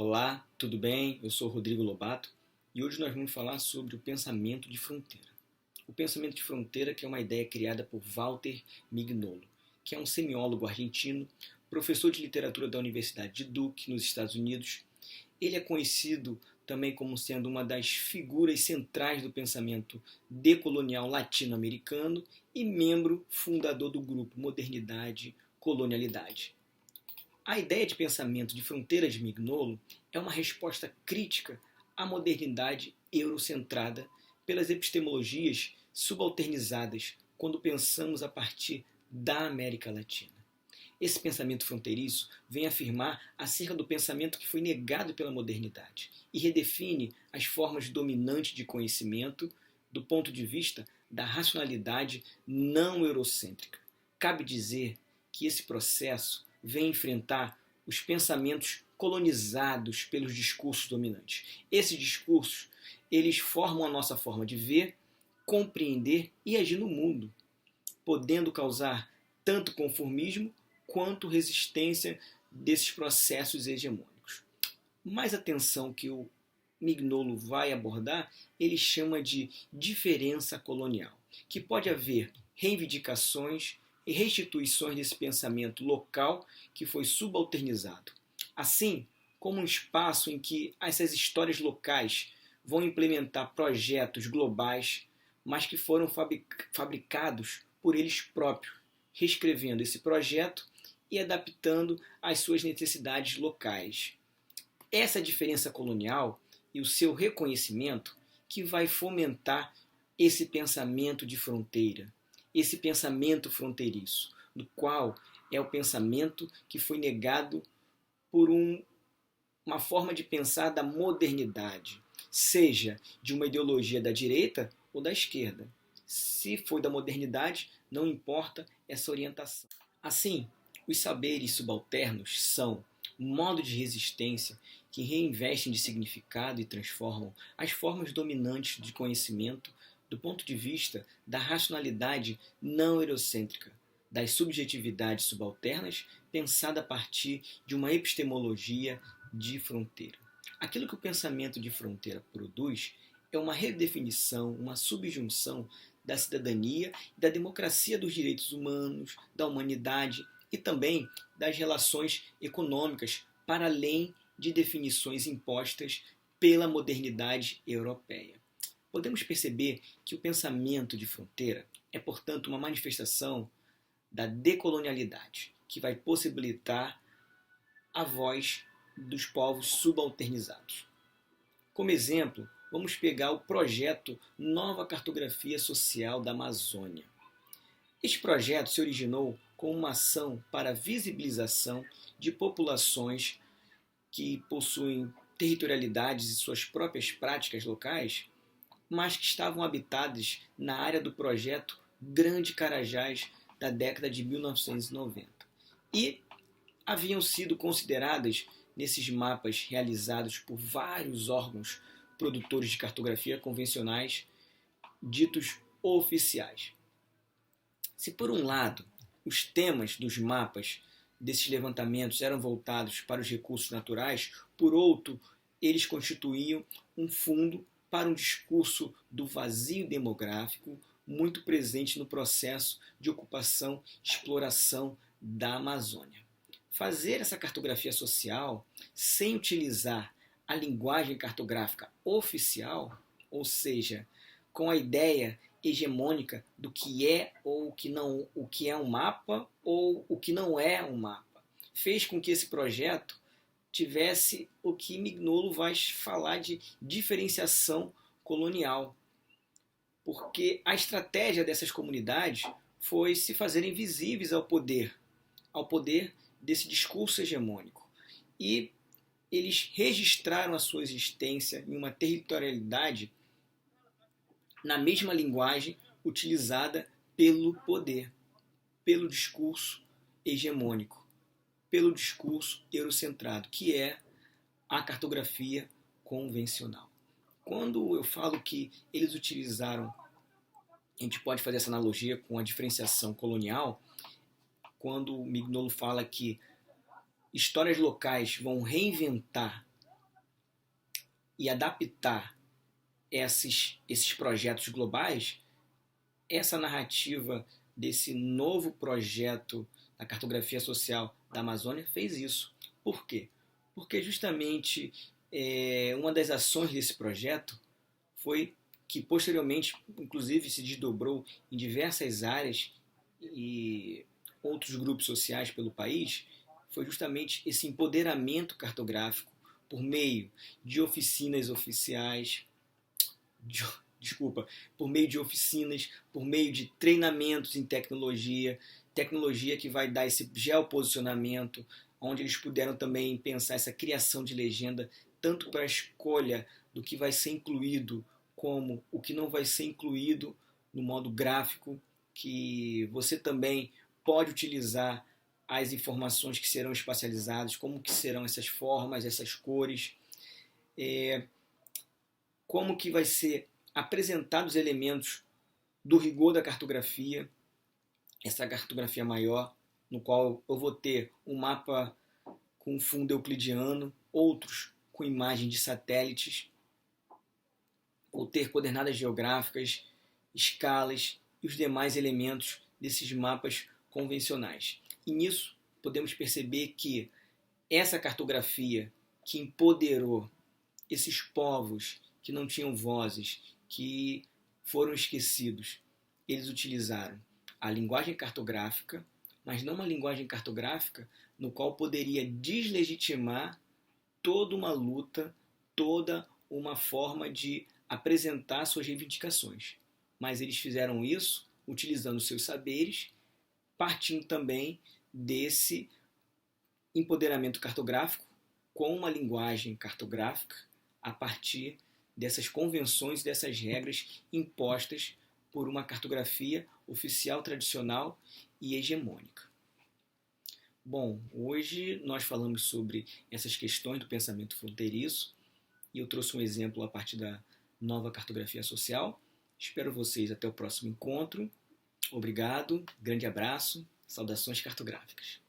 Olá, tudo bem? Eu sou Rodrigo Lobato e hoje nós vamos falar sobre o pensamento de fronteira. O pensamento de fronteira que é uma ideia criada por Walter Mignolo, que é um semiólogo argentino, professor de literatura da Universidade de Duke, nos Estados Unidos. Ele é conhecido também como sendo uma das figuras centrais do pensamento decolonial latino-americano e membro fundador do grupo Modernidade Colonialidade. A ideia de pensamento de fronteira de Mignolo é uma resposta crítica à modernidade eurocentrada pelas epistemologias subalternizadas quando pensamos a partir da América Latina. Esse pensamento fronteiriço vem afirmar acerca do pensamento que foi negado pela modernidade e redefine as formas dominantes de conhecimento do ponto de vista da racionalidade não eurocêntrica. Cabe dizer que esse processo vem enfrentar os pensamentos colonizados pelos discursos dominantes. Esses discursos, eles formam a nossa forma de ver, compreender e agir no mundo, podendo causar tanto conformismo quanto resistência desses processos hegemônicos. Mais atenção que o Mignolo vai abordar, ele chama de diferença colonial, que pode haver reivindicações e restituições desse pensamento local que foi subalternizado, assim como um espaço em que essas histórias locais vão implementar projetos globais, mas que foram fabricados por eles próprios, reescrevendo esse projeto e adaptando às suas necessidades locais. Essa diferença colonial e o seu reconhecimento que vai fomentar esse pensamento de fronteira, esse pensamento fronteiriço, no qual é o pensamento que foi negado por uma forma de pensar da modernidade, seja de uma ideologia da direita ou da esquerda. Se for da modernidade, não importa essa orientação. Assim, os saberes subalternos são um modo de resistência que reinvestem de significado e transformam as formas dominantes de conhecimento do ponto de vista da racionalidade não eurocêntrica, das subjetividades subalternas, pensada a partir de uma epistemologia de fronteira. Aquilo que o pensamento de fronteira produz é uma redefinição, uma subjunção da cidadania e da democracia dos direitos humanos, da humanidade e também das relações econômicas, para além de definições impostas pela modernidade europeia. Podemos perceber que o pensamento de fronteira é, portanto, uma manifestação da decolonialidade, que vai possibilitar a voz dos povos subalternizados. Como exemplo, vamos pegar o projeto Nova Cartografia Social da Amazônia. Este projeto se originou como uma ação para a visibilização de populações que possuem territorialidades e suas próprias práticas locais, mas que estavam habitadas na área do projeto Grande Carajás da década de 1990. E haviam sido consideradas nesses mapas realizados por vários órgãos produtores de cartografia convencionais, ditos oficiais. Se por um lado os temas dos mapas desses levantamentos eram voltados para os recursos naturais, por outro, eles constituíam um fundo para um discurso do vazio demográfico muito presente no processo de ocupação e exploração da Amazônia. Fazer essa cartografia social sem utilizar a linguagem cartográfica oficial, ou seja, com a ideia hegemônica do que é ou o que é um mapa ou o que não é um mapa, fez com que esse projeto tivesse o que Mignolo vai falar de diferenciação colonial, porque a estratégia dessas comunidades foi se fazerem visíveis ao poder desse discurso hegemônico. E eles registraram a sua existência em uma territorialidade na mesma linguagem utilizada pelo poder, pelo discurso hegemônico, pelo discurso eurocentrado, que é a cartografia convencional. Quando eu falo que eles utilizaram, a gente pode fazer essa analogia com a diferenciação colonial, quando o Mignolo fala que histórias locais vão reinventar e adaptar esses projetos globais, essa narrativa desse novo projeto da cartografia social da Amazônia fez isso. Por quê? Porque justamente uma das ações desse projeto foi que posteriormente, inclusive, se desdobrou em diversas áreas e outros grupos sociais pelo país, foi justamente esse empoderamento cartográfico por meio de oficinas oficiais, de, desculpa, por meio de oficinas, por meio de treinamentos em tecnologia que vai dar esse geoposicionamento, onde eles puderam também pensar essa criação de legenda, tanto para a escolha do que vai ser incluído, como o que não vai ser incluído no modo gráfico, que você também pode utilizar as informações que serão espacializadas, como que serão essas formas, essas cores, como que vai ser apresentados os elementos do rigor da cartografia, essa cartografia maior, no qual eu vou ter um mapa com fundo euclidiano, outros com imagem de satélites, vou ter coordenadas geográficas, escalas e os demais elementos desses mapas convencionais. E nisso podemos perceber que essa cartografia que empoderou esses povos que não tinham vozes, que foram esquecidos, eles utilizaram a linguagem cartográfica, mas não uma linguagem cartográfica no qual poderia deslegitimar toda uma luta, toda uma forma de apresentar suas reivindicações. Mas eles fizeram isso utilizando seus saberes, partindo também desse empoderamento cartográfico com uma linguagem cartográfica a partir dessas convenções, dessas regras impostas por uma cartografia oficial, tradicional e hegemônica. Bom, hoje nós falamos sobre essas questões do pensamento fronteiriço e eu trouxe um exemplo a partir da nova cartografia social. Espero vocês até o próximo encontro. Obrigado, grande abraço, saudações cartográficas.